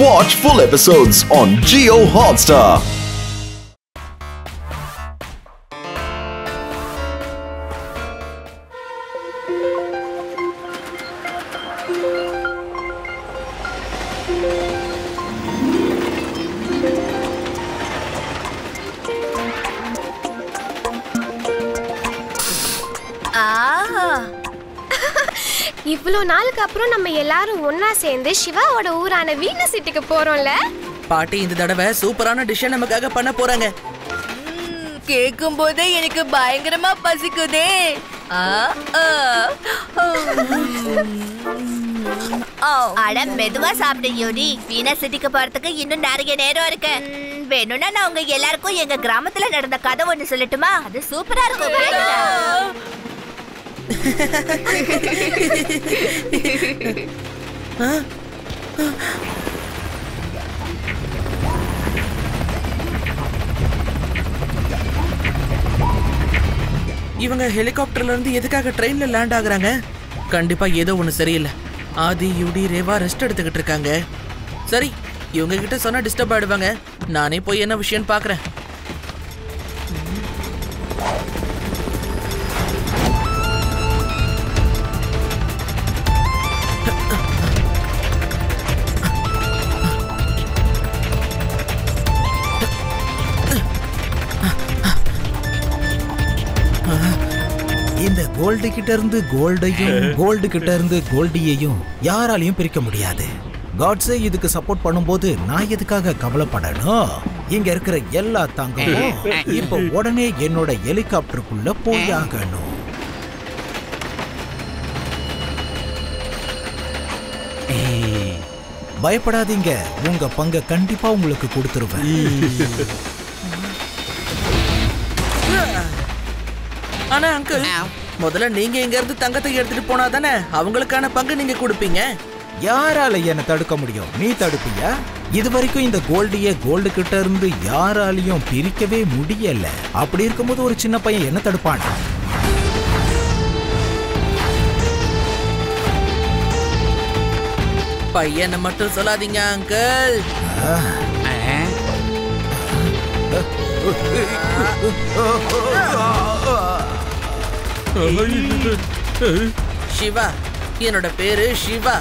Watch full episodes on Jio Hotstar. இவ்வளோ நாளுக்கு அப்புறம் நம்ம எல்லாரும் ஒன்னா சேர்ந்து சிவாவோட ஊரான வீனஸ் சிட்டிக்கு போறோம்ல. பாட்டி இந்த தடவை சூப்பரான டிஷ் நமக்காக பண்ண போறாங்க. கேக்கும் போதே எனக்கு பயங்கரமா பசிக்குதே. அட மெதுவா சாப்பிடு யூடி. வீனஸ் சிட்டிக்கு போறதுக்கு இன்னும் நிறைய நேரம் இருக்கு. வேணும்னா நான் உங்க எல்லாருக்கும் எங்க கிராமத்துல நடந்த கதை ஒண்ணு சொல்லட்டுமா? அது சூப்பரா இருக்கும். இவங்க ஹெலிகாப்டர்ல இருந்து எதுக்காக ட்ரெயின்ல லேண்ட் ஆகுறாங்க? கண்டிப்பா ஏதோ ஒண்ணு சரியில்லை. ஆதி யூடி ரேவா ரெஸ்ட் எடுத்துக்கிட்டு இருக்காங்க. சரி, இவங்க கிட்ட சொன்னா டிஸ்டர்ப் ஆயிடுவாங்க. நானே போய் என்ன விஷயம் பாக்குறேன். இந்த கோல்டு கிட்ட இருந்து கோல்டையும் கோல்டு கிட்ட இருந்து கோல்டியையும் யாராலையும் பிரிக்க முடியாது. காட்ஸே இதுக்கு சப்போர்ட் பண்ணும்போது நான் எதுக்காக கவலைப்படணும்? இங்க இருக்கிற எல்லா தங்கமும் இப்ப உடனே என்னோட ஹெலிகாப்டருக்குள்ள போயாகணும். பயப்படாதீங்க, உங்க பங்க கண்டிப்பா உங்களுக்கு கொடுத்துருவேன். ஆனா அங்கிள், முதல்ல நீங்க இங்க இருந்து தங்கத்தை எடுத்துட்டு போனா தானே அவங்களுக்கான பங்கு நீங்க கொடுப்பீங்க. யாரால என்ன தடுக்க முடியும்? நீ தடுப்பியா? இது வரைக்கும் இந்த கோல்டிய கோல்டு கிட்ட இருந்து யாராலையும் பிரிக்கவே முடியல. அப்படி இருக்கும்போது ஒரு சின்ன பையன் என்ன தடுப்பானா? பையனை மட்டும் சொல்லாதீங்க அங்கிள். சிவா, என்னோட பேரு சிவா.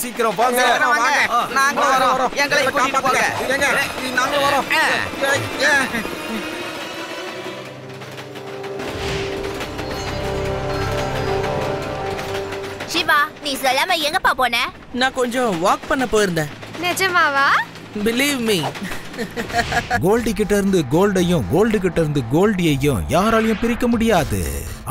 சீக்கிரம் வாங்க. நாங்க வரோம். எங்களை காப்பாத்துங்க. நாங்க வரோம். சிவா, நீ சொல்லாம எங்கப்பா போன? நான் கொஞ்சம் வாக் பண்ண போயிருந்தேன். நிஜமாவா? Believe me. கோல்டு கிட்ட இருந்து கோல்டையும் கோல்டு கிட்ட இருந்து கோல்டியையும் யாராலையும் பிரிக்க முடியாது.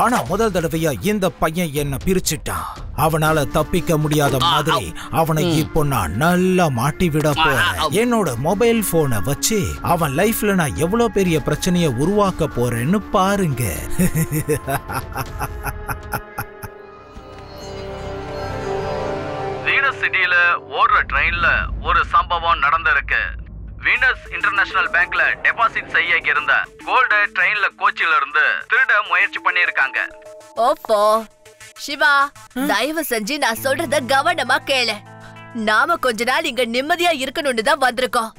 ஆனா முதல் தடவையா இந்த பையன் என்ன பிரிச்சுட்டான். அவனால தப்பிக்க முடியாத மாதிரி அவனை இப்போ நான் நல்லா மாட்டி விட போறேன். என்னோட மொபைல் போனை வச்சு அவன் லைஃப்ல நான் எவ்வளவு பெரிய பிரச்சனைய உருவாக்க போறேன்னு பாருங்க. வீனஸ் சிட்டில ஓடுற ட்ரெயின்ல ஒரு சம்பவம் நடந்திருக்கு. வீனஸ் இன்டர்நேஷனல் பேங்க்ல டெபாசிட் செய்ய இருந்த கோல்டு ட்ரெயின்ல கோச்சில இருந்து திருட முயற்சி பண்ணிருக்காங்க. ஓப்போ சிவா, தயவு செஞ்சு நான் சொல்றத கவனமா கேளு. நாம கொஞ்ச நாள் இங்க நிம்மதியா இருக்கணும்னு தான் வந்திருக்கோம்.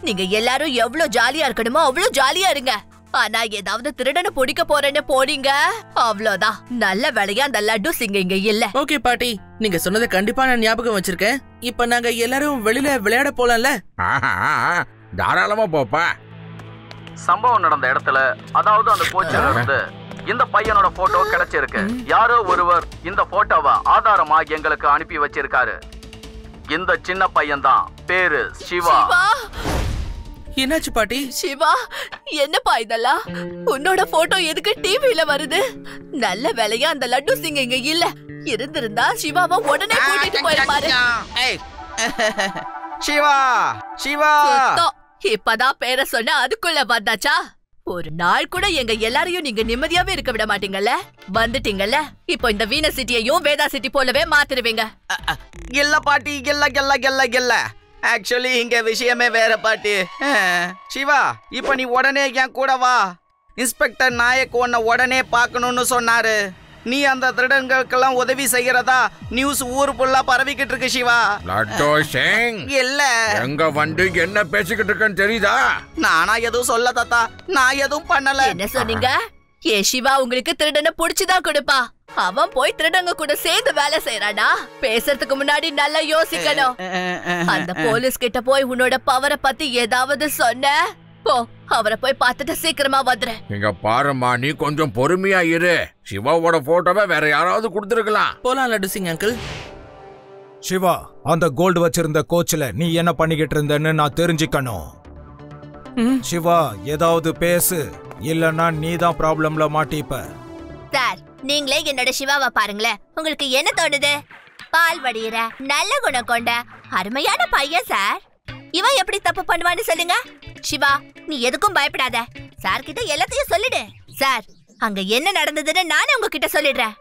நீங்க எல்லாரும் எவ்வளவு ஜாலியா இருக்கணுமோ அவ்வளவு ஜாலியா இருங்க. ஆனா ஏதாவது திருடனை பிடிக்க போறேன்னு போனீங்க, அவ்வளவுதான். நல்ல வேலையா அந்த லட்டு சிங்க இங்க இல்ல. ஓகே பாட்டி, நீங்க சொன்னதை கண்டிப்பா நான் ஞாபகம் வச்சிருக்கேன். இப்ப நாங்க எல்லாரும் வெளியில விளையாட போலாம்ல? தாராளமா போப்பா. சம்பவம் நடந்த இடத்துல, அதாவது அந்த கோச்சில இருந்து இந்த பையனோட போட்டோ கிடைச்சிருக்கு. யாரோ ஒருவர் இந்த போட்டோவை ஆதாரமா எங்களுக்கு அனுப்பி வச்சிருக்காரு. இந்த சின்ன பையன் தான், பேரு சிவா. என்னாச்சு பாட்டி? சிவா, என்னப்பா இதெல்லாம்? உன்னோட போட்டோ எதுக்கு டிவில வருது? நல்ல வேலையா அந்த லட்டு சிங் இங்க இல்ல. இருந்திருந்தா சிவாவை உடனே கூட்டிட்டு போயிருப்பாரு. சிவா, சிவா, இப்பதான் பேரை சொன்ன அதுக்குள்ள வந்தாச்சா? ஒரு நாள் கூட எங்க எல்லாரையும் நீங்க நிம்மதியாவே இருக்க விட மாட்டீங்கல்ல? வந்துட்டீங்கல்ல, இப்போ இந்த வீனஸ் சிட்டியையும் வேதா சிட்டி போலவே மாத்திருவீங்க. இல்ல பாட்டி, இல்ல. ஆக்சுவலி இங்க விஷயமே வேற பாட்டி. சிவா, இப்ப நீ உடனே என் கூட வா. இன்ஸ்பெக்டர் நாயக் உன்னை உடனே பார்க்கணும்னு சொன்னாரு. நீ அந்த திருடங்களுக்கெல்லாம் உதவி செய்யறதா நியூஸ் ஊர் ஃபுல்லா பரவிக்கிட்டு இருக்கு சிவா. லட்டோ சிங், இல்ல எங்க வந்து என்ன பேசிக்கிட்டு இருக்கேன்னு தெரியுதா? நானா எதுவும் சொல்ல தாத்தா, நான் எதுவும் பண்ணல. என்ன சொன்னீங்க? ஏ சிவா உங்களுக்கு திருடனை புடிச்சுதான் கொடுப்பா. அவன் போய் திருடங்க கூட சேர்ந்து வேலை செய்யறானா? பேசுறதுக்கு முன்னாடி நல்லா யோசிக்கணும். அந்த போலீஸ் கிட்ட போய் உன்னோட பவரை பத்தி ஏதாவது சொன்ன, போ அவரை போய் பார்த்துட்டு சீக்கிரமா வந்துரு. இங்க பாருமா, நீ கொஞ்சம் பொறுமையா இரு. சிவாவோட போட்டோவை வேற யாராவது கொடுத்துருக்கலாம். போலாம் லட்டு சிங் அங்கிள். சிவா, அந்த கோல்டு வச்சிருந்த கோச்சில நீ என்ன பண்ணிக்கிட்டு இருந்தன்னு நான் தெரிஞ்சுக்கணும். சிவா, ஏதாவது பேசு, இல்லன்னா நீ தான் ப்ராப்ளம்ல மாட்டிப்ப. சார், நீங்களே என்னோட சிவாவை பாருங்களேன். உங்களுக்கு என்ன தோணுது? பால் வடிகிற நல்ல குணம் கொண்ட அருமையான பையன் சார். இவன் எப்படி தப்பு பண்ணுவான்னு சொல்லுங்க. சிவா, நீ எதுக்கும் பயப்படாத. சார் கிட்ட எல்லாத்தையும் சொல்லிடு. சார், அங்க என்ன நடந்ததுன்னு நானே உங்ககிட்ட சொல்லிடுறேன்.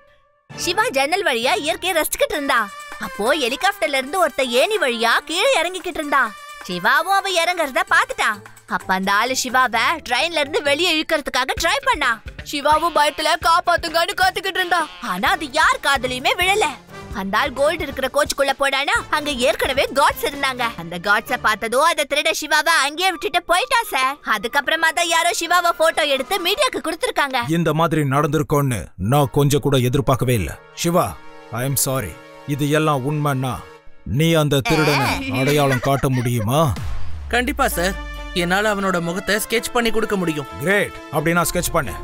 சிவா ஜன்னல் வழியா இயற்கையை ரசிச்சுக்கிட்டு இருந்தா. அப்போ ஹெலிகாப்டர்ல இருந்து ஒருத்த ஏணி வழியா கீழே இறங்கிக்கிட்டு இருந்தா. சிவாவும் அவ இறங்குறத பாத்துட்டான். அப்ப அந்த ஆளு சிவாவை ட்ரெயின்ல இருந்து வெளியே இழுக்கிறதுக்காக ட்ரை பண்ணா. சிவாவும் பயத்துல காப்பாத்துங்கன்னு காத்துக்கிட்டு இருந்தா. ஆனா அது யார் காதலையுமே விழல. அந்த ஆள் கோல்டு இருக்கிற கோச்சுக்குள்ள போடானா, அங்க ஏற்கனவே காட்ஸ் இருந்தாங்க. அந்த காட்ஸ பார்த்ததும் அந்த திருட சிவாவை அங்கேயே விட்டுட்டு போயிட்டா சார். அதுக்கப்புறமா தான் யாரோ சிவாவை போட்டோ எடுத்து மீடியாக்கு கொடுத்திருக்காங்க. இந்த மாதிரி நடந்திருக்கோன்னு நான் கொஞ்சம் கூட எதிர்பார்க்கவே இல்ல. Siva, I am sorry. இது எல்லாம் உண்மைன்னா நீ அந்த திருடனை அடையாளம் காட்ட முடியுமா? கண்டிப்பா சார். என்னால அவனோட முகத்தை ஸ்கெட்ச் பண்ணி கொடுக்க முடியும். கிரேட், அப்படின்னா ஸ்கெட்ச் பண்ணு.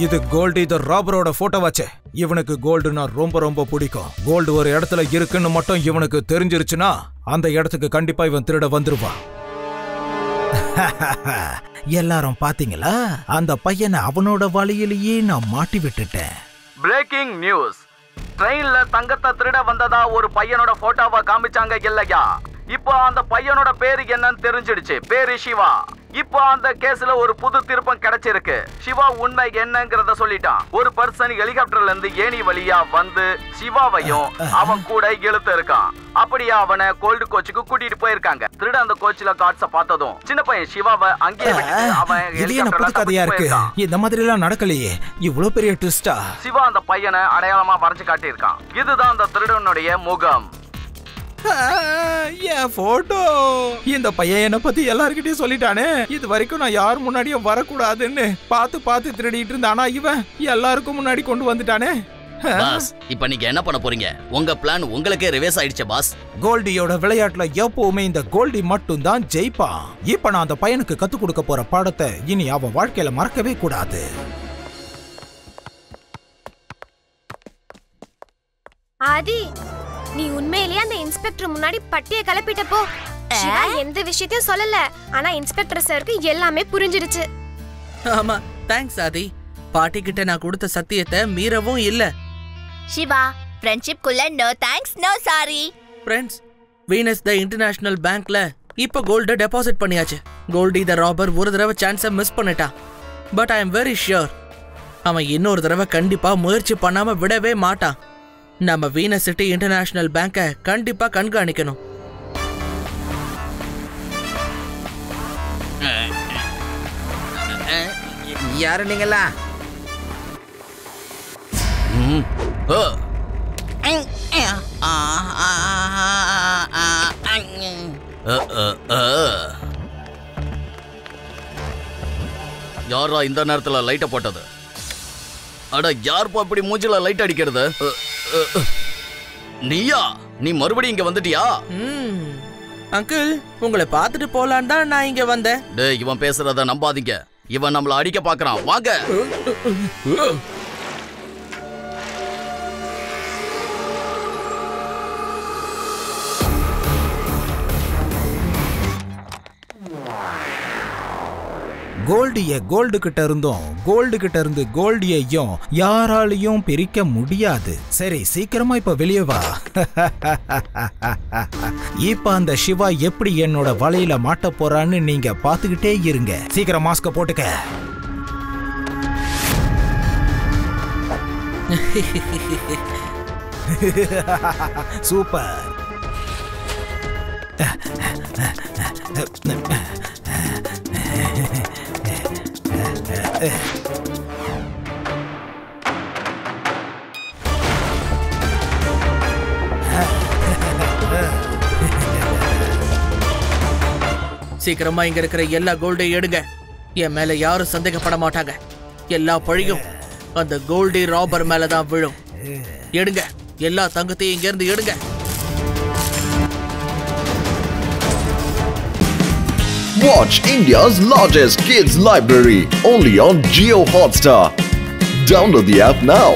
இது கோல்டு தி ராபரோட போட்டோ வச்சே. இவனுக்கு கோல்டுனா ரொம்ப ரொம்ப பிடிக்கும். கோல்டு ஒரு இடத்துல இருக்குன்னு மட்டும் இவனுக்கு தெரிஞ்சிருச்சுன்னா அந்த இடத்துக்கு கண்டிப்பா இவன் திருட வந்துருவான். எல்லாரும் பாத்தீங்களா? அந்த பையனை அவனோட வழியிலேயே நான் மாட்டி விட்டுட்டேன். Breaking news. ட்ரெயின்ல தங்கத்தை திருட வந்ததா ஒரு பையனோட போட்டோவை காமிச்சாங்க இல்லையா? இப்போ அந்த பையனோட பேரு என்னன்னு தெரிஞ்சிடுச்சு. பேரு சிவா. இப்போ அந்த கேஸ்ல ஒரு புது திருப்பம் கிடைச்சிருக்கு. சிவா உண்மை என்னங்கறத சொல்லிட்டான். ஒரு பர்சன் ஹெலிகாப்டர்ல இருந்து ஏணி வழியா வந்து சிவாவையும் அவன் கூட இழுத்து இருக்கான். அப்படியே அவனை கோல்டு கோச்சுக்கு கூட்டிட்டு போயிருக்காங்க. திருட அந்த கோச்சில காட்ஸ பார்த்ததும் சின்ன பையன் சிவாவை அங்கேயே விட்டுட்டு அவன் புது கதையா இருக்கு. இந்த மாதிரி எல்லாம் நடக்கலையே. இவ்வளவு பெரிய ட்விஸ்டா. சிவா அந்த பையனை அடையாளமா வரைஞ்சு காட்டியிருக்கான். இதுதான் அந்த திருடனுடைய முகம். என் போட்டோ. இந்த பையன் என்ன பத்தி எல்லார்கிட்டயும் சொல்லிட்டானே. இது வரைக்கும் நான் யார் முன்னாடியும் வரக்கூடாதுன்னு பார்த்து திருடிட்டு இருந்தானா இவன் எல்லாருக்கும் முன்னாடி கொண்டு வந்துட்டானே. பாஸ், இப்ப நீங்க என்ன பண்ண போறீங்க? உங்க பிளான் உங்களுக்கே ரிவர்ஸ் ஆயிடுச்சு பாஸ். கோல்டியோட விளையாட்டுல எப்பவுமே இந்த கோல்டி மட்டும் தான் ஜெயிப்பான். இப்ப நான் அந்த பையனுக்கு கத்து கொடுக்க போற பாடத்தை இனி அவன் வாழ்க்கையில மறக்கவே கூடாது. ஆதி, நீ உண்மையிலேயே அந்த இன்ஸ்பெக்டர் முன்னாடி பட்டிய கலப்பிட்ட போ. சிவா எந்த விஷயத்தையும் சொல்லல, ஆனா இன்ஸ்பெக்டர் சாருக்கு எல்லாமே புரிஞ்சிடுச்சு. ஆமா, தேங்க்ஸ் ஆதி. பாட்டி கிட்ட நான் கொடுத்த சத்தியத்தை மீறவும் இல்ல. சிவா, ஃப்ரெண்ட்ஷிப் குள்ள no thanks no sorry. Friends, Venus the International பேங்க்ல இப்ப கோல்ட டெபாசிட் பண்ணியாச்சு. கோல்டி தி ராபர் ஒரு தடவை சான்ஸை மிஸ் பண்ணிட்டான். But I am very sure அவன் இன்னொரு தடவை கண்டிப்பா முயற்சி பண்ணாம விடவே மாட்டான். நம்ம வீனஸ் சிட்டி இன்டர்நேஷனல் பேங்கை கண்டிப்பா கண்காணிக்கணும். யாரு நீங்களா? யாரா இந்த நேரத்துல லைட்ட போட்டது? அட, யார்ப்பா இப்படி மூஞ்சில லைட் அடிக்கிறது? நீயா? நீ மறுபடியும் இங்க வந்துட்டியா? அங்கிள், உங்களை பார்த்துட்டு போலான்னு தான் நான் இங்க வந்தேன். டேய், இவன் பேசுறத நம்பாதீங்க. இவன் நம்மள அடிக்க பாக்குறான். வாங்க. கோல்டு கிட்ட இருந்தும் கோல்டு கிட்ட இருந்து கோல்டியையும் யாராலையும் பிரிக்க முடியாது. சரி, சீக்கிரமா இப்ப வெளியே வா. இப்ப அந்த சிவா எப்படி என்னோட வலையில மாட்ட போறான்னு நீங்க பாத்துக்கிட்டே இருங்க. சீக்கிரம் மாஸ்க போட்டுக்க. சூப்பர். சீக்கிரமா இங்க இருக்கிற எல்லா கோல்டையும் எடுங்க. என் மேல யாரும் சந்தேகப்பட மாட்டாங்க. எல்லா பழியும் அந்த கோல்டி ராபர் மேலதான் விழும். எடுங்க, எல்லா தங்கத்தையும் இங்க இருந்து எடுங்க. Watch India's largest kids library only on Jio Hotstar. Download the app now.